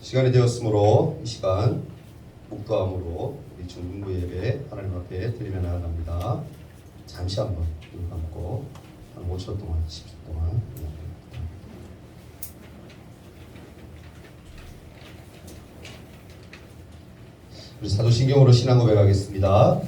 시간이 되었으므로 이 시간 묵도함으로 우리 중등부 예배 하나님 앞에 드리며 나아갑니다. 잠시 한번 눈 감고 한 5초 동안 10초 동안 우리 사도신경으로 신앙 고백하겠습니다.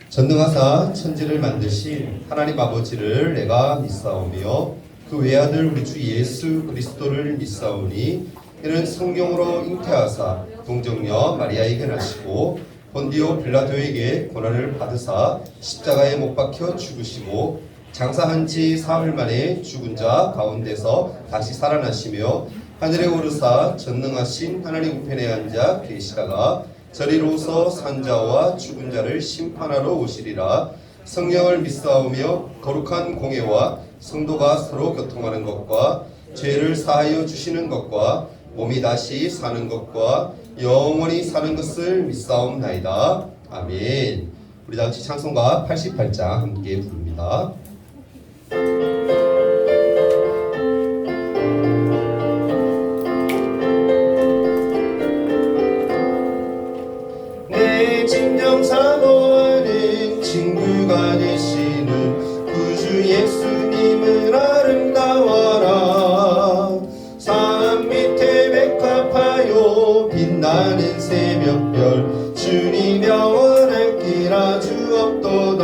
전능하사 천지를 만드신 하나님 아버지를 내가 믿사오며 그 외아들 우리 주 예수 그리스도를 믿사오니 이는 성경으로 잉태하사 동정녀 마리아에게 나시고 본디오 빌라도에게 고난을 받으사 십자가에 못 박혀 죽으시고 장사한 지 사흘 만에 죽은 자 가운데서 다시 살아나시며 하늘에 오르사 전능하신 하나님 우편에 앉아 계시다가 저리로서 산자와 죽은 자를 심판하러 오시리라. 성령을 믿사오며 거룩한 공예와 성도가 서로 교통하는 것과 죄를 사하여 주시는 것과 몸이 다시 사는 것과 영원히 사는 것을 믿사옵나이다. 아멘. 우리 다 같이 찬송가 88장 함께 부릅니다. 내 진정사모하는 친구가 되시는 구주 예수님은 아름다워라. 산 밑에 백합하여 빛나는 새벽별 주님 영원할 길 아주 없도다.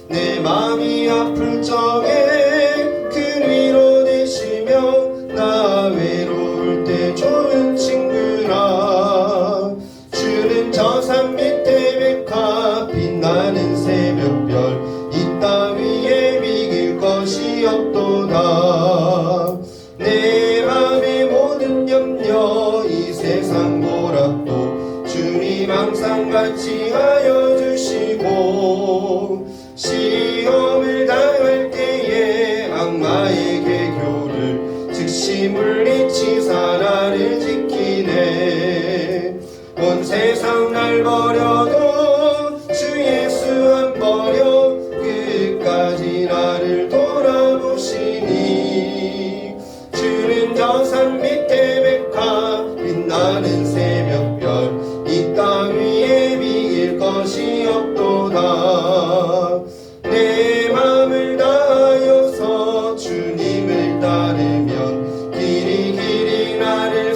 내 맘이 아플 적에 큰 위로 되시며 나 외로울 때 좋은 친구라. 주는 저 산 밑에 백합 빛나는 새벽별 이 땅 위에 비길 것이 없도다. 내 맘의 모든 염려 이 세상 보락도 주님 항상 같이 하여 주시고 시험을 당할 때에 악마의 계교를 즉시 물리치사 나를 지키네. 온 세상 날 버려도 주 예수 안 버려 끝까지 나를 돌아보시니. 주는 저 산 밑에 백합 빛나는 새벽별 이 땅 위에 비길 것이 없도다. 내 맘을 다하여서 주님을 따르면 길이 길이 나를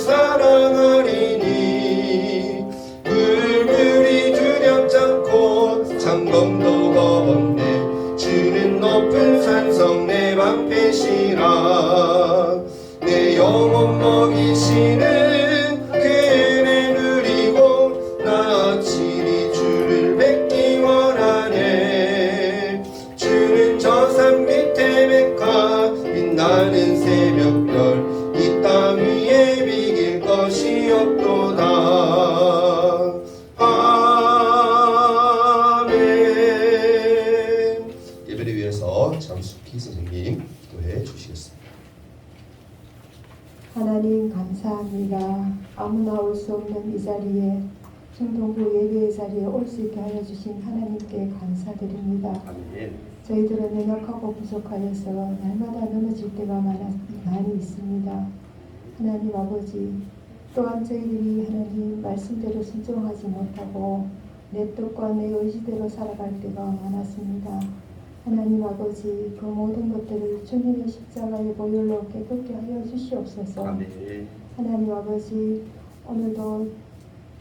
사랑하리니. 물불이 두렵지 않고 창검도 겁없네. 주는 높은 산성 내 방패시라. 내 영혼 먹이시는 그 은혜 누리고 나 친히 주를 뵙기 원하네. 주는 저 산 밑에 백합 빛나는 새벽별 이 땅 위에 비길 것이 없도다. 아멘. 예배를 위해서 장숙희 선생님 기도해 주시겠습니다. 하나님 감사합니다. 아무나 올 수 없는 이 자리에 중동부 예배의 자리에 올 수 있게 하여 주신 하나님께 감사드립니다. 아멘. 저희들은 연약하고 부족하여서 날마다 넘어질 때가 많이 있습니다. 하나님 아버지, 또한 저희들이 하나님 말씀대로 순종하지 못하고 내 뜻과 내 의지대로 살아갈 때가 많았습니다. 하나님 아버지, 그 모든 것들을 주님의 십자가의 보혈로 깨끗게 하여 주시옵소서. 아멘. 하나님 아버지, 오늘도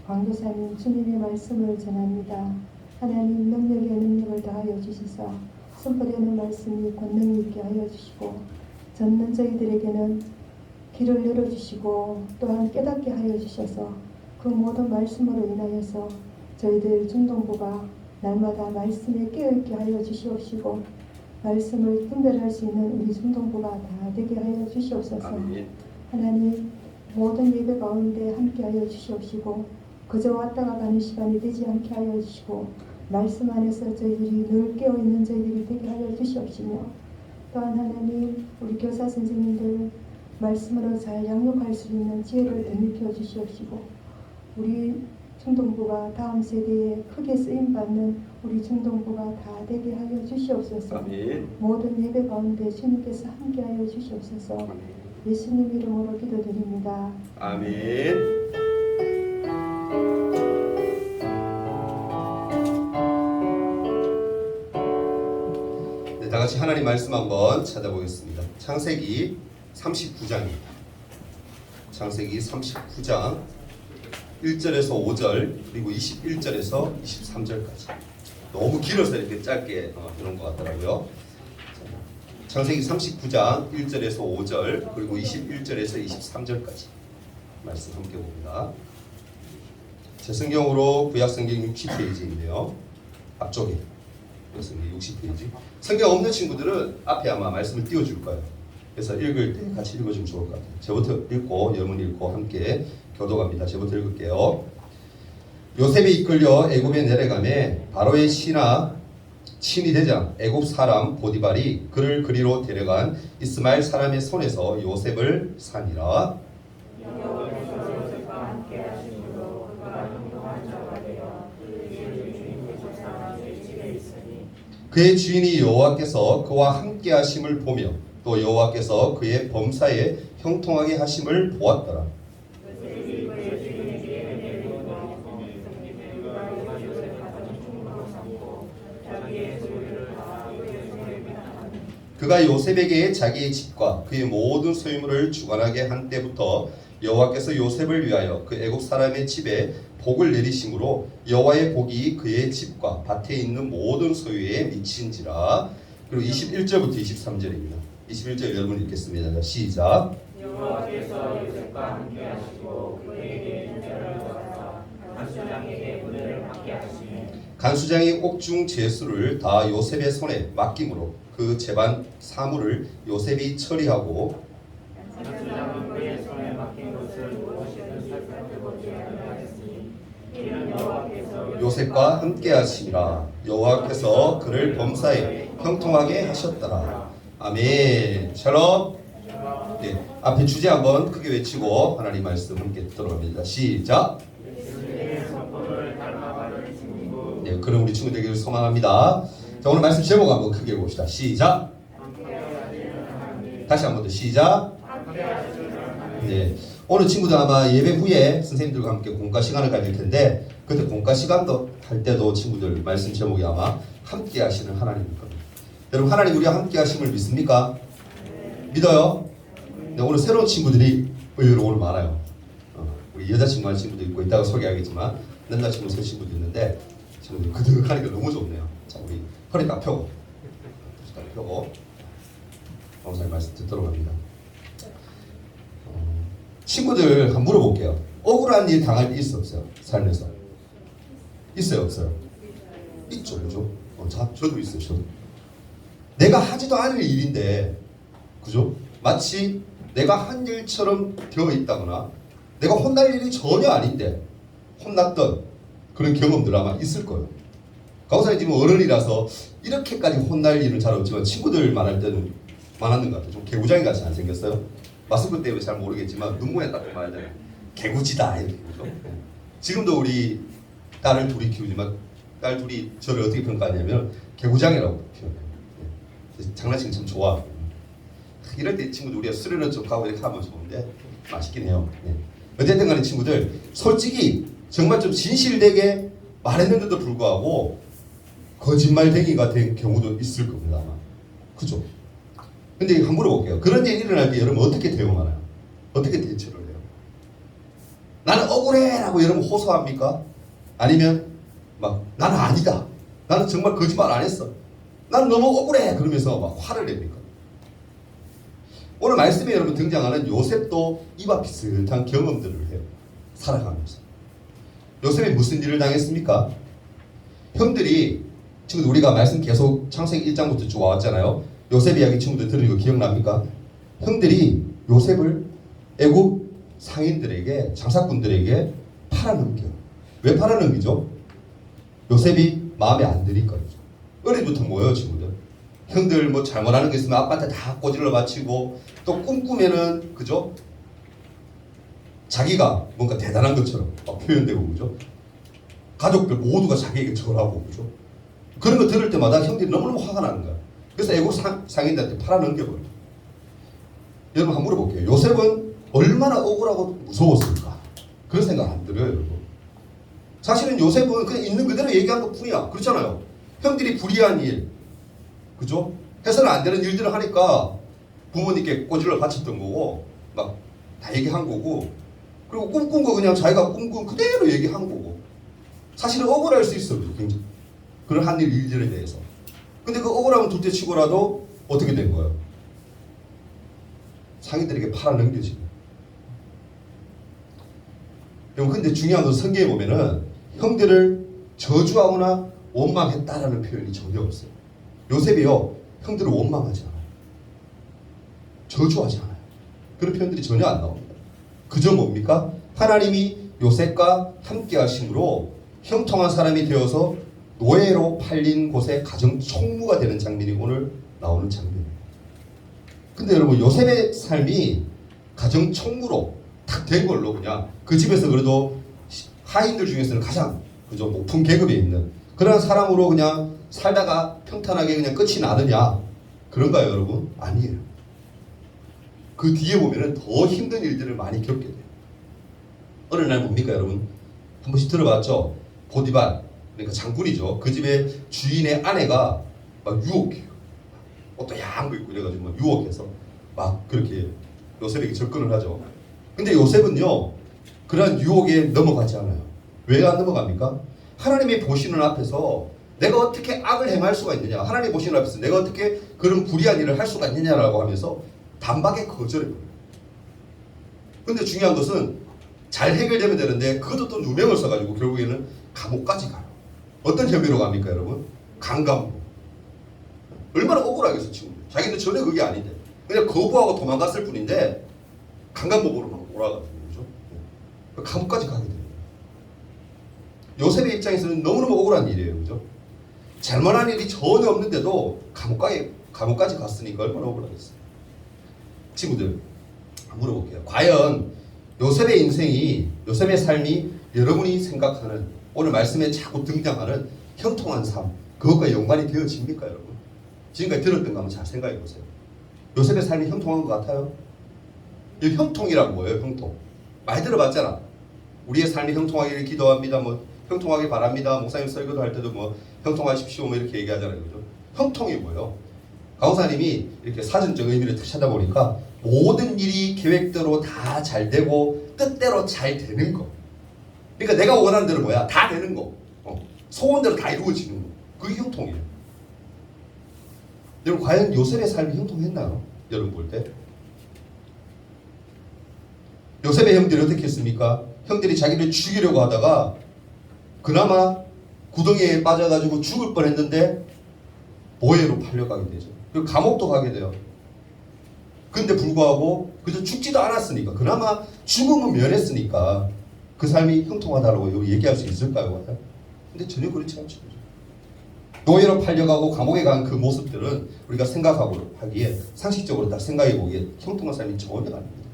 광교사님 주님의 말씀을 전합니다. 하나님 능력에 능력을 다하여 주시사 선포되는 말씀이 권능이 있게 하여 주시고 듣는 저희들에게는 길을 열어주시고 또한 깨닫게 하여 주셔서 그 모든 말씀으로 인하여서 저희들 중동부가 날마다 말씀에 깨어있게 하여 주시옵시고 말씀을 분별할 수 있는 우리 중동부가 다 되게 하여 주시옵소서. 아멘. 하나님 모든 예배 가운데 함께 하여 주시옵시고 그저 왔다가 가는 시간이 되지 않게 하여 주시고 말씀 안에서 저희들이 늘 깨어있는 저희들이 되게 하여 주시옵시며 또한 하나님 우리 교사 선생님들 말씀으로 잘 양육할 수 있는 지혜를 덧입혀 주시옵시고 우리 중동부가 다음 세대에 크게 쓰임받는 우리 중동부가 다 되게 하여 주시옵소서. 아멘. 모든 예배 가운데 주님께서 함께 하여 주시옵소서. 아멘. 예수님 이름으로 기도드립니다. 아멘. 네, 다 같이 하나님 말씀 한번 찾아보겠습니다. 창세기 39장입니다. 창세기 39장 1절에서 5절 그리고 21절에서 23절까지. 너무 길어서 이렇게 짧게 이런 것 같더라고요. 창세기 39장 1절에서 5절 그리고 21절에서 23절까지 말씀 함께 봅니다. 제 성경으로 구약성경 60페이지인데요. 앞쪽에 구약성경 60페이지. 성경 없는 친구들은 앞에 아마 말씀을 띄워줄 거예요. 그래서 읽을 때 같이 읽어주면 좋을 것 같아요. 저부터 읽고 여러분 읽고 함께 교독합니다. 저부터 읽을게요. 요셉이 이끌려 애굽에 내려가매 바로의 친위 대장 애굽 사람 보디발이 그를 그리로 데려간 이스마엘 사람의 손에서 요셉을 산이라. 그의 주인이 여호와께서 그와 함께 하심을 보며 또 여호와께서 그의 범사에 형통하게 하심을 보았더라. 그가 요셉에게 자기의 집과 그의 모든 소유물을 주관하게 한 때부터 여호와께서 요셉을 위하여 그 애국 사람의 집에 복을 내리심으로 여호와의 복이 그의 집과 밭에 있는 모든 소유에 미친지라. 그리고 21절부터 23절입니다. 21절 여러분 읽겠습니다. 시작. 여호와께서 요셉과 함께 하시고 그에게 인자를 주사 간수장에게 은혜를 받게 하시니 간수장이 옥중 제수를 다 요셉의 손에 맡김으로 그 재반 사물을 요셉이 처리하고 간수장은 그의 손에 맡긴 것을 무엇이든 살펴보지 아니하였으니 이는 여호와께서 요셉과 함께 하시니라. 여호와께서 그를 범사에 형통하게 하셨더라. 아멘. 샬롬. 네, 앞에 주제 한번 크게 외치고 하나님 말씀 함께 들어갑니다. 시작. 네, 그럼 우리 친구 되기를 소망합니다. 자, 오늘 말씀 제목 한번 크게 봅시다. 시작. 다시 한번 더 시작. 네, 오늘 친구들 아마 예배 후에 선생님들과 함께 공과 시간을 가질 텐데 그때 공과 시간도 할 때도 친구들 말씀 제목이 아마 함께 하시는 하나님일 겁니다. 여러분 하나님 우리와 함께 하심을 믿습니까? 믿어요? 네, 오늘 새로운 친구들이 의외로 오늘 많아요. 우리 여자친구 한 친구도 있고 이따가 소개하겠지만 남자친구 세 친구도 있는데 친구들 그득하니까 너무 좋네요. 자, 우리 허리 딱 펴고 딱 펴고 목사님 말씀 듣도록 합니다. 친구들 한번 물어볼게요. 억울한 일 당할 일 있어 없어요? 삶에서 있어요 없어요? 있죠, 그죠? 저도 있어요. 저도 내가 하지도 않을 일인데 그죠? 마치 내가 한 일처럼 되어 있다거나 내가 혼날 일이 전혀 아닌데 혼났던 그런 경험들 아마 있을 거예요. 강사님 지금 어른이라서 이렇게까지 혼날 일은 잘 없지만 친구들 말할 때는 많았는 것 같아요. 좀 개구장이 같이 안 생겼어요? 마스크 때문에 잘 모르겠지만 눈무에 딱 말하잖아요. 개구지다 이렇게 그죠? 지금도 우리 딸을 둘이 키우지만 딸 둘이 저를 어떻게 평가하냐면 개구장이라고 표현해요. 장난치기 참 좋아. 이럴 때 친구들 우리가 수련회 좀 가고 이렇게 하면 좋은데 맛있긴 해요. 어쨌든 간에 친구들 솔직히 정말 좀 진실되게 말했는데도 불구하고 거짓말쟁이가 된 경우도 있을 겁니다 아마. 그죠? 근데 한번 물어볼게요. 그런 일이 일어날 때 여러분 어떻게 대응하나요? 어떻게 대처를 해요? 나는 억울해 라고 여러분 호소합니까? 아니면 막 나는 아니다, 나는 정말 거짓말 안 했어, 나는 너무 억울해 그러면서 막 화를 냅니까? 오늘 말씀에 여러분 등장하는 요셉도 이와 비슷한 경험들을 해요. 살아가면서. 요셉이 무슨 일을 당했습니까? 형들이 지금 우리가 말씀 계속 창세기 1장부터 쭉 와왔잖아요. 요셉 이야기 친구들 들은 거 기억납니까? 형들이 요셉을 애굽 상인들에게 장사꾼들에게 팔아넘겨요. 왜 팔아넘기죠? 요셉이 마음에 안 드니까요. 어린부터 뭐예요 친구들? 형들 뭐 잘못하는 게 있으면 아빠한테 다 꼬질러 바치고 또 꿈꾸면은 그죠? 자기가 뭔가 대단한 것처럼 표현되고 그죠? 가족들 모두가 자기에게 절하고 그죠? 그런 거 들을 때마다 형들이 너무너무 화가 나는 거야. 그래서 애국 상인들한테 팔아넘겨버려. 여러분 한번 물어볼게요. 요셉은 얼마나 억울하고 무서웠을까? 그런 생각 안 들어요, 여러분. 사실은 요셉은 그냥 있는 그대로 얘기한 것 뿐이야. 그렇잖아요. 형들이 불의한 일, 그죠? 해서는 안 되는 일들을 하니까 부모님께 꼬질러 바쳤던 거고, 막 다 얘기한 거고, 그리고 꿈꾼 거 그냥 자기가 꿈꾼 그대로 얘기한 거고. 사실은 억울할 수 있어요, 굉장히. 그런 한 일들에 대해서. 근데 그 억울함은 둘째 치고라도 어떻게 된 거예요? 상인들에게 팔아 넘겨지고. 근데 중요한 건 성경에 보면은 형들을 저주하거나 원망했다라는 표현이 전혀 없어요. 요셉이요, 형들을 원망하지 않아요. 저주하지 않아요. 그런 표현들이 전혀 안 나옵니다. 그저 뭡니까? 하나님이 요셉과 함께 하심으로 형통한 사람이 되어서 노예로 팔린 곳에 가정 총무가 되는 장면이 오늘 나오는 장면이에요. 근데 여러분, 요셉의 삶이 가정 총무로 딱 된 걸로 그냥 그 집에서 그래도 하인들 중에서는 가장 그죠 높은 계급에 있는 그런 사람으로 그냥 살다가 평탄하게 그냥 끝이 나느냐, 그런가요, 여러분? 아니에요. 그 뒤에 보면은 더 힘든 일들을 많이 겪게 돼요. 어느 날 뭡니까, 여러분? 한 번씩 들어봤죠? 보디발, 그러니까 장군이죠. 그 집의 주인의 아내가 막 유혹해요. 옷도 야한 거 입고 이래가지고 막 유혹해서 막 그렇게 요셉에게 접근을 하죠. 근데 요셉은요, 그러한 유혹에 넘어가지 않아요. 왜 안 넘어갑니까? 하나님이 보시는 앞에서 내가 어떻게 악을 행할 수가 있느냐, 하나님 보시는 앞에서 내가 어떻게 그런 불의한 일을 할 수가 있느냐라고 하면서 단박에 거절해버려요. 근데 중요한 것은 잘 해결되면 되는데 그것도 또 누명을 써가지고 결국에는 감옥까지 가요. 어떤 혐의로 갑니까, 여러분? 강간부. 얼마나 억울하겠어, 친구. 자기는 전혀 그게 아닌데 그냥 거부하고 도망갔을 뿐인데 강간범으로 막 몰아가지고, 그죠? 감옥까지 가게 돼요. 요셉의 입장에서는 너무너무 억울한 일이에요, 그죠? 잘못한 일이 전혀 없는데도 감옥까지 갔으니까 얼마나 억울하겠어요. 친구들, 물어볼게요. 과연 요셉의 인생이, 요셉의 삶이 여러분이 생각하는, 오늘 말씀에 자꾸 등장하는 형통한 삶, 그것과 연관이 되어집니까, 여러분? 지금까지 들었던 거 한번 잘 생각해 보세요. 요셉의 삶이 형통한 것 같아요? 이 형통이란 뭐예요, 형통? 많이 들어봤잖아. 우리의 삶이 형통하기를 기도합니다. 뭐 형통하길 바랍니다. 목사님 설교도 할 때도 뭐 형통하십시오. 뭐 이렇게 얘기하잖아요, 그죠? 형통이 뭐예요? 강호사님이 이렇게 사전적 의미를 딱 찾아보니까 모든 일이 계획대로 다 잘 되고 뜻대로 잘 되는 거. 그러니까 내가 원하는 대로 뭐야? 다 되는 거. 소원대로 다 이루어지는 거. 그게 형통이에요. 여러분, 과연 요셉의 삶이 형통했나요? 여러분 볼 때. 요셉의 형들이 어떻게 했습니까? 형들이 자기를 죽이려고 하다가 그나마 구덩이에 빠져가지고 죽을 뻔했는데 노예로 팔려가게 되죠. 그리고 감옥도 가게 돼요. 근데 불구하고 그저 죽지도 않았으니까, 그나마 죽음은 면했으니까 그 삶이 형통하다고 얘기할 수 있을까요? 근데 전혀 그렇지 않죠. 노예로 팔려가고 감옥에 간 그 모습들은 우리가 생각하고 하기에, 상식적으로 딱 생각해 보기에 형통한 삶이 전혀 아닙니다.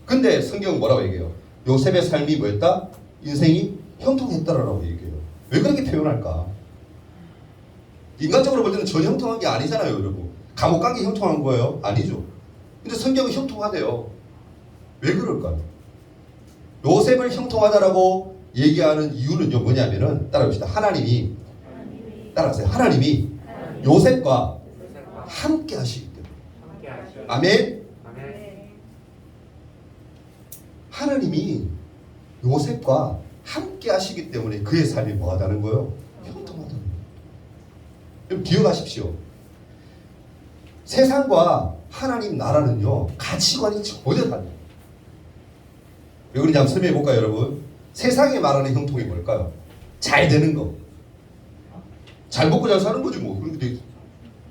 근데 성경은 뭐라고 얘기해요? 요셉의 삶이 뭐였다? 인생이 형통했다라고 얘기해요. 왜 그렇게 표현할까? 인간적으로 볼 때는 전혀 형통한 게 아니잖아요, 여러분. 감옥 간 게 형통한 거예요? 아니죠. 근데 성경은 형통하대요. 왜 그럴까요? 요셉을 형통하다라고 얘기하는 이유는요, 뭐냐면은, 따라합시다. 하나님이 따라하세요. 하나님이 요셉과 함께 하시기 때문에. 아멘. 하나님이 요셉과 함께 하시기 때문에 그의 삶이 뭐하다는 거예요? 형통하다는 거예요. 여러분 기억하십시오. 세상과 하나님 나라는요, 가치관이 전혀 달라요. 왜 그런지 한번 설명해 볼까요, 여러분? 세상이 말하는 형통이 뭘까요? 잘 되는 거. 잘 먹고 잘 사는 거지 뭐. 근데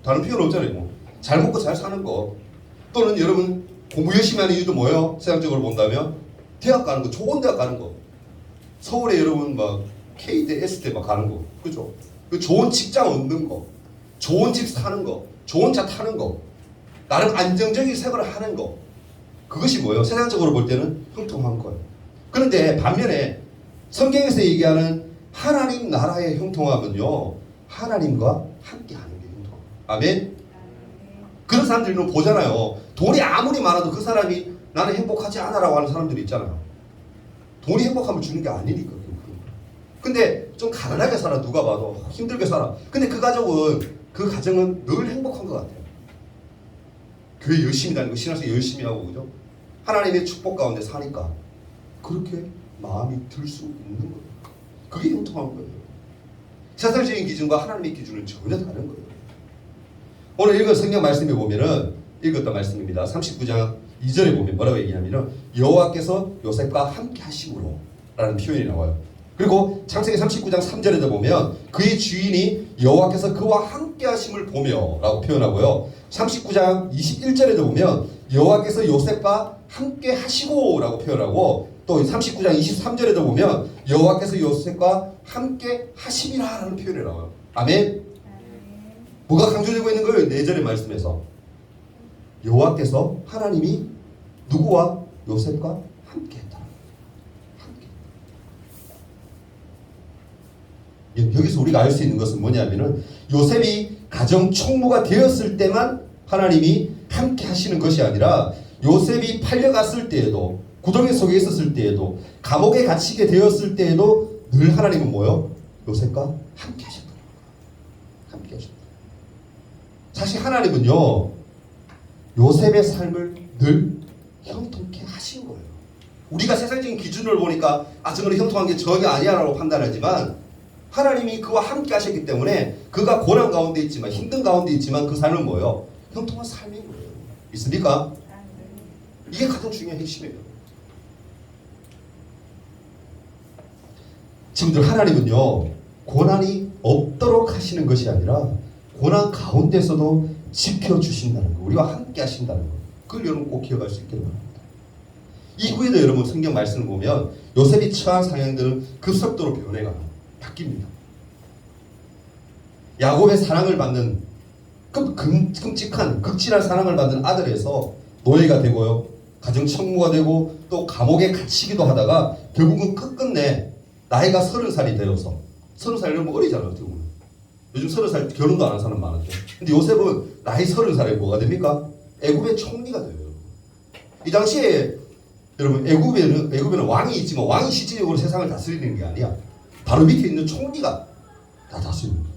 다른 표현 없잖아요. 뭐. 잘 먹고 잘 사는 거. 또는 여러분 공부 열심히 하는 이유도 뭐예요? 세상적으로 본다면 대학 가는 거, 좋은 대학 가는 거. 서울에 여러분 막 K대, S대 막 가는 거, 그죠? 그 좋은 직장 얻는 거, 좋은 집 사는 거, 좋은 차 타는 거, 나름 안정적인 생활을 하는 거. 그것이 뭐예요? 세상적으로 볼 때는 형통한 거예요. 그런데 반면에 성경에서 얘기하는 하나님 나라의 형통함은요, 하나님과 함께 하는 게 형통함. 아멘? 그런 사람들은 보잖아요. 돈이 아무리 많아도 그 사람이 나는 행복하지 않아라고 하는 사람들이 있잖아요. 돈이 행복함을 주는 게 아니니까. 근데 좀 가난하게 살아, 누가 봐도 힘들게 살아. 근데 그 가정은 늘 행복한 것 같아요. 교회 열심히 다니고 신앙생활 열심히 하고, 그죠? 하나님의 축복 가운데 사니까 그렇게 마음이 들 수 있는 거예요. 그게 형통한 거예요. 세상적인 기준과 하나님의 기준은 전혀 다른 거예요. 오늘 읽은 성경 말씀에 보면은, 읽었던 말씀입니다. 39장 2절에 보면 뭐라고 얘기하냐면 여호와께서 요셉과 함께 하심으로 라는 표현이 나와요. 그리고 창세기 39장 3절에도 보면 그의 주인이 여호와께서 그와 함께 하심을 보며 라고 표현하고요. 39장 21절에도 보면 여호와께서 요셉과 함께 하시고 라고 표현하고, 또 39장 23절에도 보면 여호와께서 요셉과 함께 하심이라 라는 표현이 나와요. 아멘. 뭐가 강조되고 있는 거예요? 4절의 말씀에서 여호와께서, 하나님이 누구와? 요셉과 함께 했다. 여기서 우리가 알 수 있는 것은 뭐냐면은 요셉이 가정 총무가 되었을 때만 하나님이 함께 하시는 것이 아니라 요셉이 팔려갔을 때에도, 구덩이 속에 있었을 때에도, 감옥에 갇히게 되었을 때에도 늘 하나님은 뭐요? 요셉과 함께 하셨다. 함께 하셨다. 사실 하나님은요, 요셉의 삶을 늘 형통케 하신 거예요. 우리가 세상적인 기준을 보니까 저거는 형통한 게 저게 아니야라고 판단하지만 하나님이 그와 함께 하셨기 때문에 그가 고난 가운데 있지만, 힘든 가운데 있지만 그 삶은 뭐예요? 형통한 삶인 거예요. 있습니까? 이게 가장 중요한 핵심이에요. 지금들 하나님은요, 고난이 없도록 하시는 것이 아니라 고난 가운데서도 지켜주신다는 거, 우리와 함께 하신다는 거, 그걸 여러분 꼭 기억할 수 있기를 바랍니다. 이후에도 여러분 성경 말씀을 보면 요셉이 처한 상황들은 급속도로 변해가 바뀝니다. 야곱의 사랑을 받는 끔찍한 극진한 사랑을 받는 아들에서 노예가 되고요, 가정 청무가 되고 또 감옥에 갇히기도 하다가 결국은 끝끝내 나이가 30살이 되어서, 30살이면 어리잖아요. 어떻게 보면 요즘 30살 결혼도 안 한 사람 많은데, 근데 요셉은 나이 30살에 뭐가 됩니까? 애굽의 총리가 돼요. 이 당시에 여러분 애굽에는 왕이 있지만 왕이 실질적으로 세상을 다스리는 게 아니야. 바로 밑에 있는 총리가 다 다스립니다.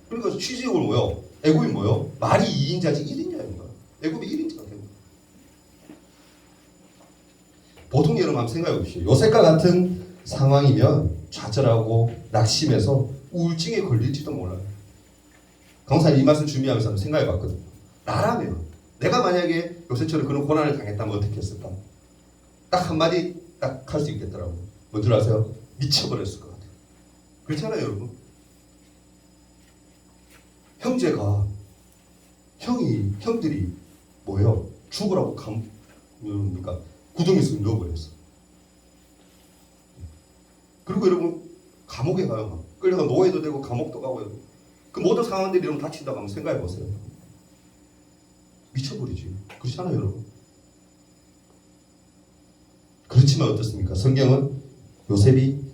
그러니까 실질적으로 뭐요? 애굽이 뭐요? 말이 2인자지 1인자입니다. 애굽이 1인자가 됩니다. 보통 여러분 한번 생각해 보십시오. 요셉과 같은 상황이면 좌절하고 낙심해서 우울증에 걸릴지도 몰라요. 강사님 이 말씀 준비하면서 한번 생각해 봤거든요. 나라면, 내가 만약에 요셉처럼 그런 고난을 당했다면 어떻게 했을까? 딱 한마디 딱 할 수 있겠더라고요. 뭔 줄 아세요? 미쳐버렸을 것 같아요. 그렇잖아요, 여러분. 형들이 뭐예요? 죽으라고 그러니까 구덩이 속에 넣어버렸어. 그리고 여러분 감옥에 가요. 끌려가 노예도 되고 감옥도 가고요. 그 모든 상황들이 여러분 닥친다고 한번 생각해 보세요. 미쳐버리지. 그렇잖아요, 여러분. 그렇지만 어떻습니까? 성경은 요셉이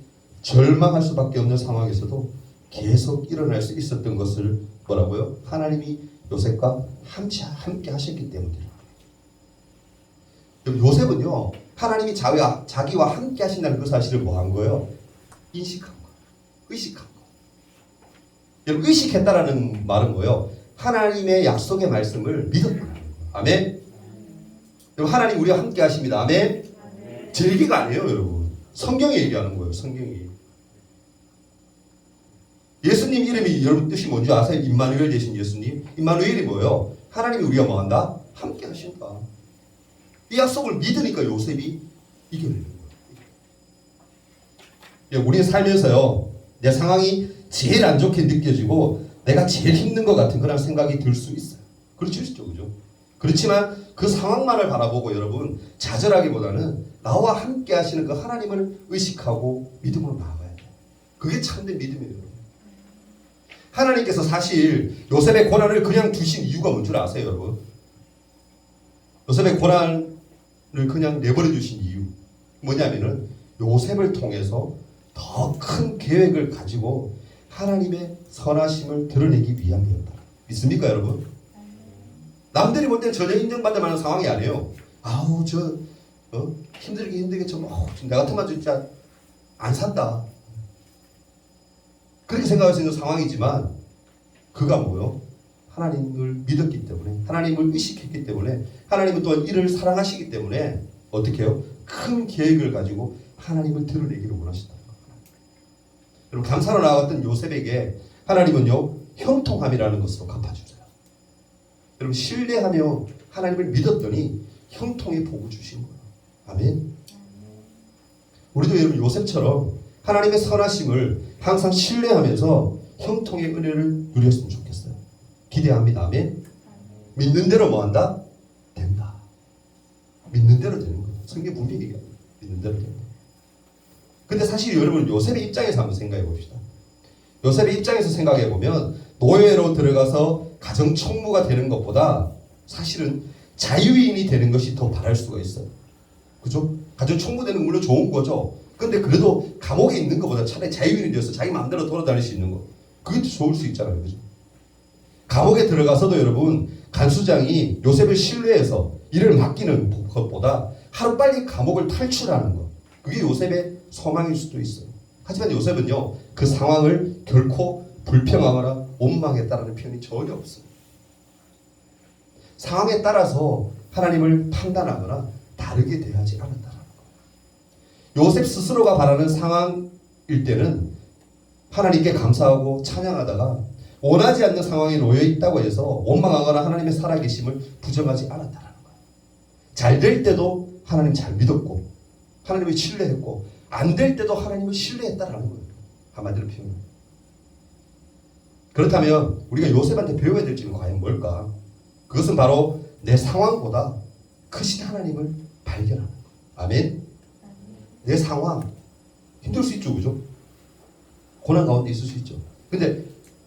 절망할 수밖에 없는 상황에서도 계속 일어날 수 있었던 것을 뭐라고요? 하나님이 요셉과 함께 하셨기 때문이라. 요셉은요, 하나님이 자기와 함께 하신다는 그 사실을 뭐 한 거예요? 인식한 거, 의식한 거. 여러분, 의식했다라는 말은 뭐예요? 하나님의 약속의 말씀을 믿었다는 거예요. 아멘. 여러분, 하나님 우리와 함께 하십니다. 아멘. 제 얘기가 아니에요, 여러분. 성경이 얘기하는 거예요. 성경이. 예수님 이름이 여러분 뜻이 뭔지 아세요? 임마누엘 되신 예수님. 임마누엘이 뭐예요? 하나님이 우리가 뭐 한다? 함께 하신다. 이 약속을 믿으니까 요셉이 이겨내는 거예요. 우리는 살면서요, 내 상황이 제일 안 좋게 느껴지고 내가 제일 힘든 것 같은 그런 생각이 들 수 있어요. 그렇죠, 그죠? 그렇지만 그 상황만을 바라보고 여러분 좌절하기보다는 나와 함께 하시는 그 하나님을 의식하고 믿음으로 나아가야 돼요. 그게 참된 믿음이에요. 하나님께서 사실 요셉의 고난을 그냥 두신 이유가 뭔 줄 아세요, 여러분? 요셉의 고난을 그냥 내버려 주신 이유 뭐냐면은 요셉을 통해서 더 큰 계획을 가지고 하나님의 선하심을 드러내기 위함이었다. 믿습니까, 여러분? 남들이 볼 땐 전혀 인정받을 만한 상황이 아니에요. 아우 힘들게 좀 내 같으면 진짜 안 산다. 그렇게 생각할 수 있는 상황이지만 그가 뭐요? 하나님을 믿었기 때문에, 하나님을 의식했기 때문에, 하나님은 또한 이를 사랑하시기 때문에 어떻게 해요? 큰 계획을 가지고 하나님을 드러내기를 원하시다. 여러분, 감사로 나아갔던 요셉에게 하나님은요, 형통함이라는 것으로 갚아주세요. 여러분, 신뢰하며 하나님을 믿었더니 형통의 복을 주신 거예요. 아멘. 우리도 여러분 요셉처럼 하나님의 선하심을 항상 신뢰하면서 형통의 은혜를 누렸으면 좋겠어요. 기대합니다. 아멘. 믿는 대로 뭐한다? 된다. 믿는 대로 되는 거예요. 성경 분명히 얘기합니다. 믿는 대로 된다. 근데 사실 여러분 요셉의 입장에서 한번 생각해 봅시다. 요셉의 입장에서 생각해 보면 노예로 들어가서 가정 총무가 되는 것보다 사실은 자유인이 되는 것이 더 바랄 수가 있어요. 그죠? 가정 총무 되는 건 물론 좋은 거죠. 근데 그래도 감옥에 있는 것보다 차라리 자유인이 되어서 자기 마음대로 돌아다닐 수 있는 거, 그게 더 좋을 수 있잖아요. 그죠? 감옥에 들어가서도 여러분 간수장이 요셉을 신뢰해서 일을 맡기는 것보다 하루빨리 감옥을 탈출하는 것, 그게 요셉의 소망일 수도 있어요. 하지만 요셉은요, 그 상황을 결코 불평하거나 원망했다라는 표현이 전혀 없어요. 상황에 따라서 하나님을 판단하거나 다르게 대하지 않았다라는 거예요. 요셉 스스로가 바라는 상황일 때는 하나님께 감사하고 찬양하다가 원하지 않는 상황에 놓여 있다고 해서 원망하거나 하나님의 살아계심을 부정하지 않았다라는 거예요. 잘 될 때도 하나님 잘 믿었고 하나님을 신뢰했고 안 될 때도 하나님을 신뢰했다라는 거예요. 한마디로 표현해요. 그렇다면 우리가 요셉한테 배워야 될 점은 과연 뭘까? 그것은 바로 내 상황보다 크신 하나님을 발견하는 거예요. 아멘. 내 상황 힘들 수 있죠, 그죠? 고난 가운데 있을 수 있죠. 근데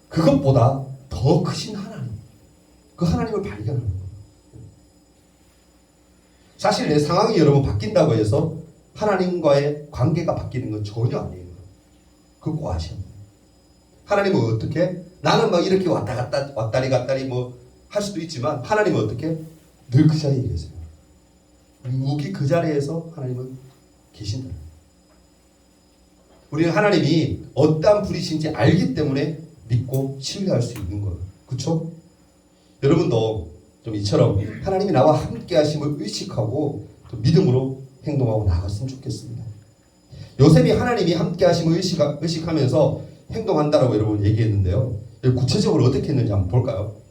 그것보다 더 크신 하나님, 그 하나님을 발견하는 거예요. 사실 내 상황이 여러분 바뀐다고 해서 하나님과의 관계가 바뀌는 건 전혀 아니에요. 그거 꼭 아셔야 돼요. 하나님은 어떻게? 나는 막 이렇게 왔다리 갔다리 뭐 할 수도 있지만 하나님은 어떻게? 늘 그 자리에 계세요. 묵묵히 그 자리에서 하나님은 계신다. 우리는 하나님이 어떠한 분이신지 알기 때문에 믿고 신뢰할 수 있는 거예요. 그렇죠? 여러분도 좀 이처럼 하나님이 나와 함께 하심을 의식하고 또 믿음으로 행동하고 나갔으면 좋겠습니다. 요셉이 하나님이 함께 하심을 의식하면서 행동한다라고 여러분 얘기했는데요. 구체적으로 어떻게 했는지 한번 볼까요?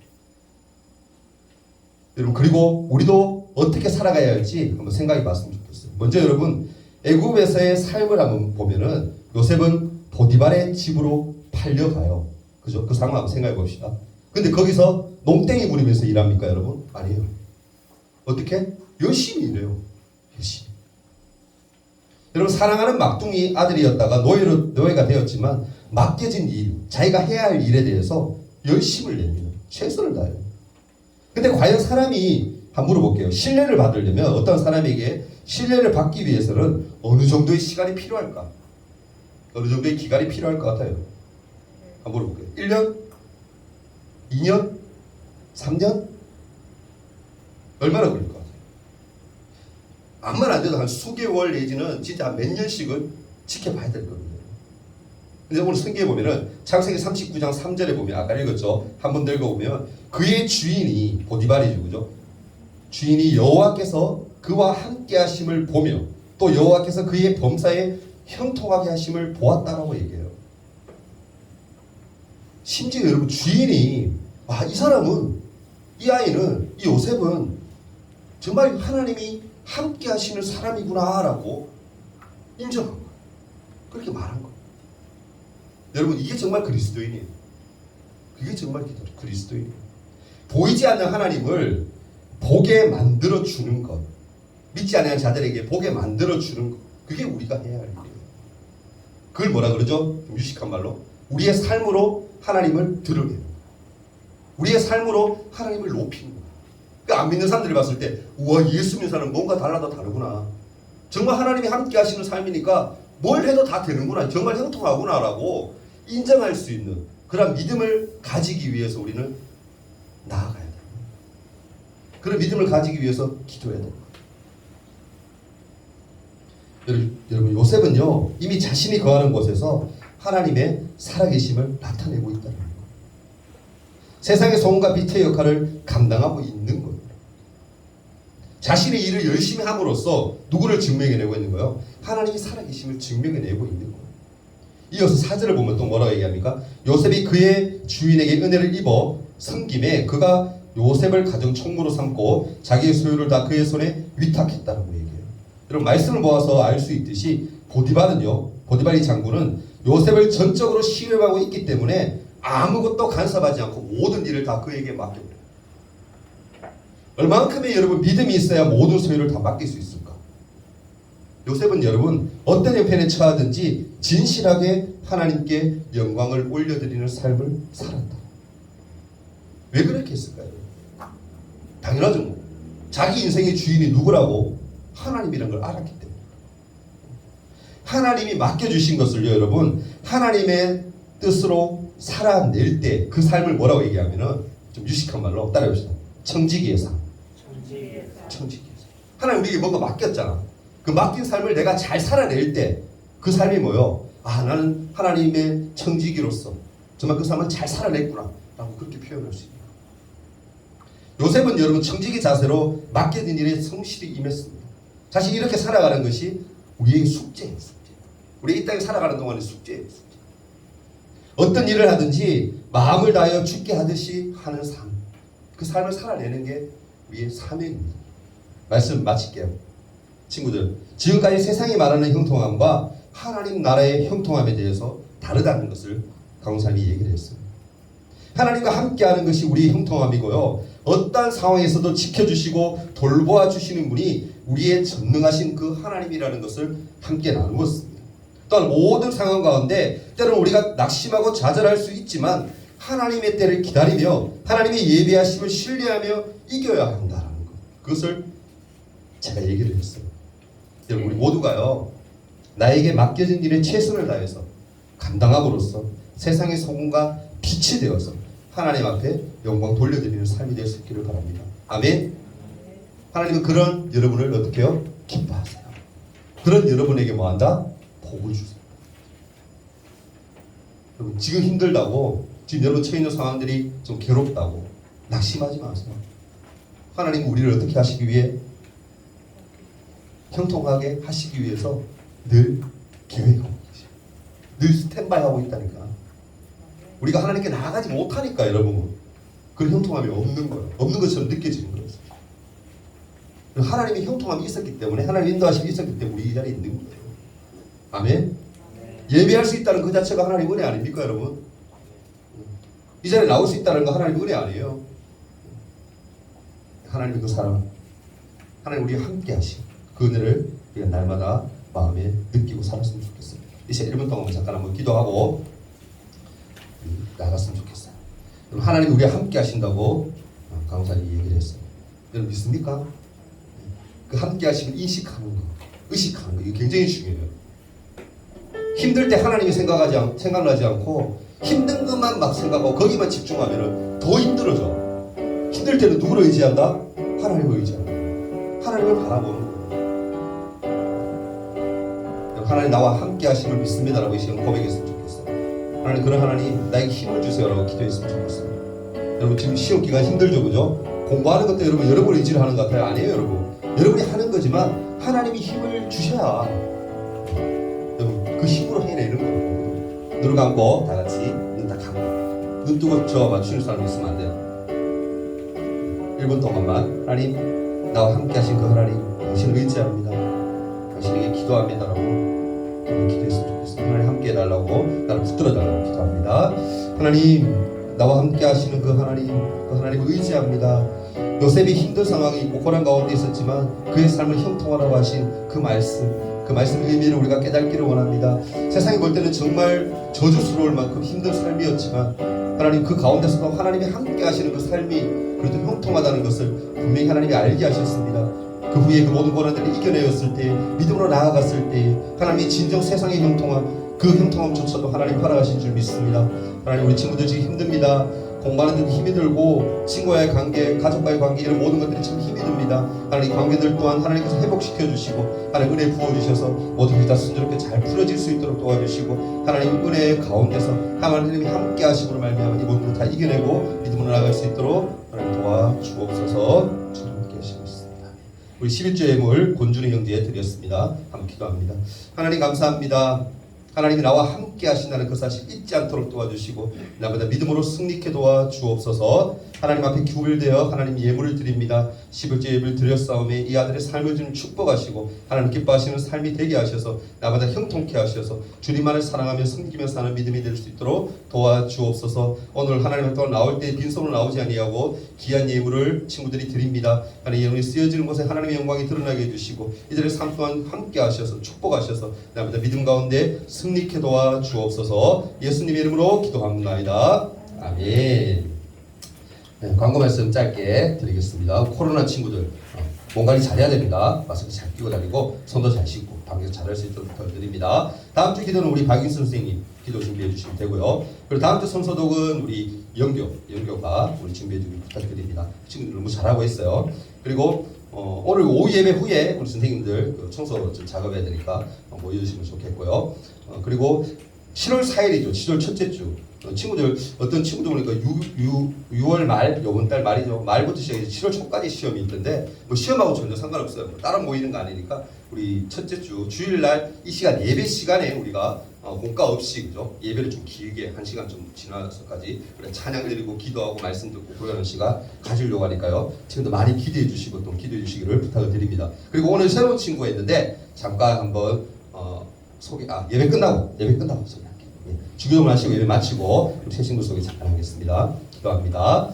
여러분, 그리고 우리도 어떻게 살아가야 할지 한번 생각해 봤으면 좋겠어요. 먼저 여러분, 애굽에서의 삶을 한번 보면은 요셉은 보디발의 집으로 팔려가요. 그죠? 그 상황 한번 생각해 봅시다. 근데 거기서 농땡이 부리면서 일합니까, 여러분? 아니에요. 어떻게? 열심히 일해요. 열심히. 여러분, 사랑하는 막둥이 아들이었다가 노예가 되었지만 맡겨진 일, 자기가 해야 할 일에 대해서 열심을 냅니다. 최선을 다해요. 근데 과연 사람이 한번 물어볼게요. 신뢰를 받으려면 어떤 사람에게 신뢰를 받기 위해서는 어느 정도의 시간이 필요할까? 어느 정도의 기간이 필요할 것 같아요. 한번 물어볼게요. 1년? 2년? 3년? 얼마나 걸릴 것 같아요? 암만 안 돼도 한 수개월 내지는 진짜 몇 년씩은 지켜봐야 될 거거든요. 근데 오늘 성경에 보면은 창세기 39장 3절에 보면 아까 읽었죠. 한번 읽어보면 그의 주인이 보디발이죠, 그죠? 주인이 여호와께서 그와 함께 하심을 보며 또 여호와께서 그의 범사에 형통하게 하심을 보았다라고 얘기해요. 심지어 여러분 주인이 이 사람은, 이 아이는, 이 요셉은 정말 하나님이 함께 하시는 사람이구나라고 인정한 거예요. 그렇게 말한 거예요. 여러분, 이게 정말 그리스도인이에요. 그게 정말 그리스도인이에요. 보이지 않는 하나님을 보게 만들어주는 것, 믿지 않는 자들에게 보게 만들어주는 것, 그게 우리가 해야 할 일이에요. 그걸 뭐라 그러죠? 좀 유식한 말로 우리의 삶으로 하나님을 드러내는 거예요. 우리의 삶으로 하나님을 높이는 거예요. 그러니까 안 믿는 사람들이 봤을 때 우와, 예수 믿는 사람은 뭔가 달라도 다르구나, 정말 하나님이 함께 하시는 삶이니까 뭘 해도 다 되는구나, 정말 형통하구나 라고 인정할 수 있는 그런 믿음을 가지기 위해서 우리는 나아가야 돼요. 그런 믿음을 가지기 위해서 기도해야 돼요. 여러분 요셉은요 이미 자신이 거하는 곳에서 하나님의 살아계심을 나타내고 있다는 거예요. 세상의 소금과 빛의 역할을 감당하고 있는 거예요. 자신의 일을 열심히 함으로써 누구를 증명해내고 있는 거예요? 하나님이 살아계심을 증명해내고 있는 거예요. 이어서 4절을 보면 또 뭐라고 얘기합니까? 요셉이 그의 주인에게 은혜를 입어 섬김에 그가 요셉을 가정 총무로 삼고 자기의 소유를 다 그의 손에 위탁했다라고 얘기해요. 여러분 말씀을 모아서 알 수 있듯이 보디발이 장군은 요셉을 전적으로 신뢰하고 있기 때문에 아무것도 간섭하지 않고 모든 일을 다 그에게 맡겨버려요. 얼마만큼의 여러분 믿음이 있어야 모든 소유를 다 맡길 수 있을까? 요셉은 여러분 어떤 형편에 처하든지 진실하게 하나님께 영광을 올려드리는 삶을 살았다. 왜 그렇게 했을까요? 당연하죠. 자기 인생의 주인이 누구라고? 하나님이라는 걸 알았기 때문에. 하나님이 맡겨주신 것을요 여러분 하나님의 뜻으로 살아낼 때 그 삶을 뭐라고 얘기하면은 좀 유식한 말로 따라해봅시다. 청지기의 삶. 청지기의 삶. 하나님 우리에게 뭔가 맡겼잖아. 그 맡긴 삶을 내가 잘 살아낼 때 그 삶이 뭐요? 아 나는 하나님의 청지기로서 정말 그 삶을 잘 살아냈구나 라고 그렇게 표현할 수 있습니다. 요셉은 여러분 청지기 자세로 맡겨진 일에 성실히 임했습니다. 사실 이렇게 살아가는 것이 우리의 숙제예요. 숙제. 우리 이 땅에 살아가는 동안의 숙제예요. 숙제. 어떤 일을 하든지 마음을 다하여 죽게 하듯이 하는 삶. 그 삶을 살아내는 게 우리의 사명입니다. 말씀 마칠게요. 친구들, 지금까지 세상이 말하는 형통함과 하나님 나라의 형통함에 대해서 다르다는 것을 강사님이 얘기를 했어요. 하나님과 함께하는 것이 우리의 형통함이고요. 어떠한 상황에서도 지켜주시고 돌보아 주시는 분이 우리의 전능하신 그 하나님이라는 것을 함께 나누었습니다. 또한 모든 상황 가운데 때로는 우리가 낙심하고 좌절할 수 있지만 하나님의 때를 기다리며 하나님의 예비하심을 신뢰하며 이겨야 한다는 것. 그것을 제가 얘기를 했어요. 여러분 우리 모두가요. 나에게 맡겨진 일에 최선을 다해서 감당함으로써 세상의 소금과 빛이 되어서 하나님 앞에 영광 돌려드리는 삶이 될 수 있기를 바랍니다. 아멘. 하나님은 그런 여러분을 어떻게 해요? 기뻐하세요. 그런 여러분에게 뭐한다? 복을 주세요. 여러분 지금 힘들다고 지금 여러분 처해 있는 상황들이 좀 괴롭다고 낙심하지 마세요. 하나님 우리를 어떻게 하시기 위해? 형통하게 하시기 위해서 늘 계획하고 계세요. 늘 스탠바이 하고 있다니까. 우리가 하나님께 나아가지 못하니까 여러분 그런 형통함이 없는 거예요. 없는 것처럼 느껴지는 거예요. 하나님의 형통함이 있었기 때문에 하나님의 인도하심이 있었기 때문에 우리 이 자리에 있는 거예요. 아멘. 예배할 수 있다는 그 자체가 하나님 은혜 아닙니까 여러분? 이 자리에 나올 수 있다는 거 하나님 은혜 아니에요. 하나님의 그 사랑, 하나님 우리와 함께 하시고 그 은혜를 우리가 날마다 마음에 느끼고 살았으면 좋겠습니다. 이제 1분 동안 잠깐 한번 기도하고 나갔으면 좋겠어요. 하나님 우리와 함께 하신다고 강사님이 얘기를 했어요. 여러분 믿습니까? 그 함께 하심을 인식하는 거, 의식하는 거, 이거 굉장히 중요해요. 힘들 때 하나님이 생각나지 않고 힘든 것만 막 생각하고 거기만 집중하면 더 힘들어져. 힘들 때는 누구를 의지한다? 하나님을 의지한다. 하나님을 바라보는 거예요. 하나님 나와 함께 하심을 믿습니다라고 이 시간 고백했으면 좋겠어요. 하나님 그런 하나님 나에게 힘을 주세요라고 기도했으면 좋겠어요. 여러분 지금 시험 기간 힘들죠, 그죠? 공부하는 것도 여러분 의지를 하는 것 같아요. 아니에요, 여러분. 여러분이 하는 거지만 하나님이 힘을 주셔야 여러분 그 힘으로 해내는 거예요. 눈을 감고 다 같이 눈 다 감고 눈 뜨고 저 맞추는 사람 있으면 안 돼요. 1분 동안만 하나님 나와 함께 하신 그 하나님 당신을 의지합니다. 당신에게 기도합니다라고 기도했으면 좋겠습니다. 하나님 함께 해달라고 나를 붙들어 달라고 기도합니다. 하나님 나와 함께 하시는 그 하나님을 의지합니다. 요셉이 힘든 상황이 있고 고난 가운데 있었지만 그의 삶을 형통하라고 하신 그 말씀의 의미를 우리가 깨닫기를 원합니다. 세상이 볼 때는 정말 저주스러울 만큼 힘든 삶이었지만 하나님 그 가운데서도 하나님이 함께 하시는 그 삶이 그래도 형통하다는 것을 분명히 하나님이 알게 하셨습니다. 그 후에 그 모든 고난들을 이겨내었을 때 믿음으로 나아갔을 때 하나님이 진정 세상의 형통함 그 형통함조차도 하나님 허락하신 줄 믿습니다. 하나님 우리 친구들 지금 힘듭니다. 공부하는 데 힘이 들고 친구와의 관계, 가족과의 관계 이런 모든 것들이 참 힘이 듭니다. 하나님 이 관계들 또한 하나님께서 회복시켜 주시고 하나님 은혜 부어 주셔서 모든 것이 다 순조롭게 잘 풀어질 수 있도록 도와주시고 하나님 은혜의 가운데서 하나님이 함께 하심으로 말미암아 이 모든 것 다 이겨내고 믿음으로 나아갈 수 있도록 하나님 도와주옵소서. 주님 함께 하시고 있습니다. 우리 11조 예물 권준희 형제에 드렸습니다. 한번 기도합니다. 하나님 감사합니다. 하나님이 나와 함께 하신다는 그 사실 잊지 않도록 도와주시고 나보다 믿음으로 승리케 도와주옵소서. 하나님 앞에 구별되어 하나님 예물을 드립니다. 11조 예물을 드렸사오매 이 아들의 삶을 좀 축복하시고 하나님 기뻐하시는 삶이 되게 하셔서 나보다 형통케 하셔서 주님만을 사랑하며 섬기며 사는 믿음이 될 수 있도록 도와주옵소서. 오늘 하나님 앞에 나올 때 빈손으로 나오지 아니하고 귀한 예물을 친구들이 드립니다. 하나님 예물이 쓰여지는 곳에 하나님의 영광이 드러나게 해주시고 이들의 삶 또한 함께 하셔서 축복하셔서 나보다 믿음 가운데 승리케 도와주옵소서. 예수님의 이름으로 기도합니다. 아멘. 네, 광고 말씀 짧게 드리겠습니다. 코로나 친구들 몸 관리 잘해야 됩니다. 마스크 잘 끼고 다니고 손도 잘 씻고 방역 잘할 수 있도록 부탁드립니다. 다음 주 기도는 우리 박인수 선생님 기도 준비해 주시면 되고요. 그리고 다음 주 성서독은 우리 영교가 우리 준비해 주길 부탁드립니다. 지금 너무 잘하고 있어요. 그리고 오늘 오후 예배 후에 우리 선생님들 청소 좀 작업해야 되니까 모여주시면 좋겠고요. 그리고 7월 4일이죠. 7월 첫째 주. 친구들 어떤 친구들 보니까 6월 말 요번 달 말이죠. 말부터 시작해서 7월 초까지 시험이 있던데 뭐 시험하고 전혀 상관없어요. 뭐 따로 모이는 거 아니니까 우리 첫째 주 주일날 이 시간 예배 시간에 우리가 공과 없이 그죠? 예배를 좀 길게 1시간 좀 지나서까지 찬양 드리고 기도하고 말씀 듣고 그러는 시간 가지려고 하니까요. 지금도 많이 기대해 주시고 또 기도해 주시기를 부탁을 드립니다. 그리고 오늘 새로운 친구가 있는데 잠깐 한번 예배 끝나고 소개할게요. 주기도문 하시고 예배 마치고 새 친구 소개 잠깐 하겠습니다. 기도합니다.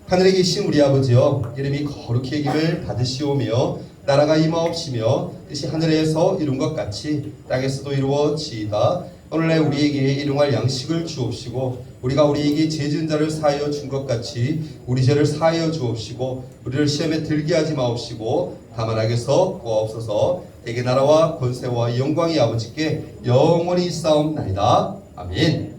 하늘에 계신 우리 아버지여, 이름이 거룩히 여김을 받으시오며 나라가 임하옵시며 뜻이 하늘에서 이룬 것 같이 땅에서도 이루어지이다. 오늘날 우리에게 일용할 양식을 주옵시고 우리가 우리에게 죄 지은 자를 사하여 준 것 같이 우리 죄를 사하여 주옵시고 우리를 시험에 들게 하지 마옵시고 다만 악에서 구하옵소서. 대개 나라와 권세와 영광이 아버지께 영원히 있사옵나이다. 아멘.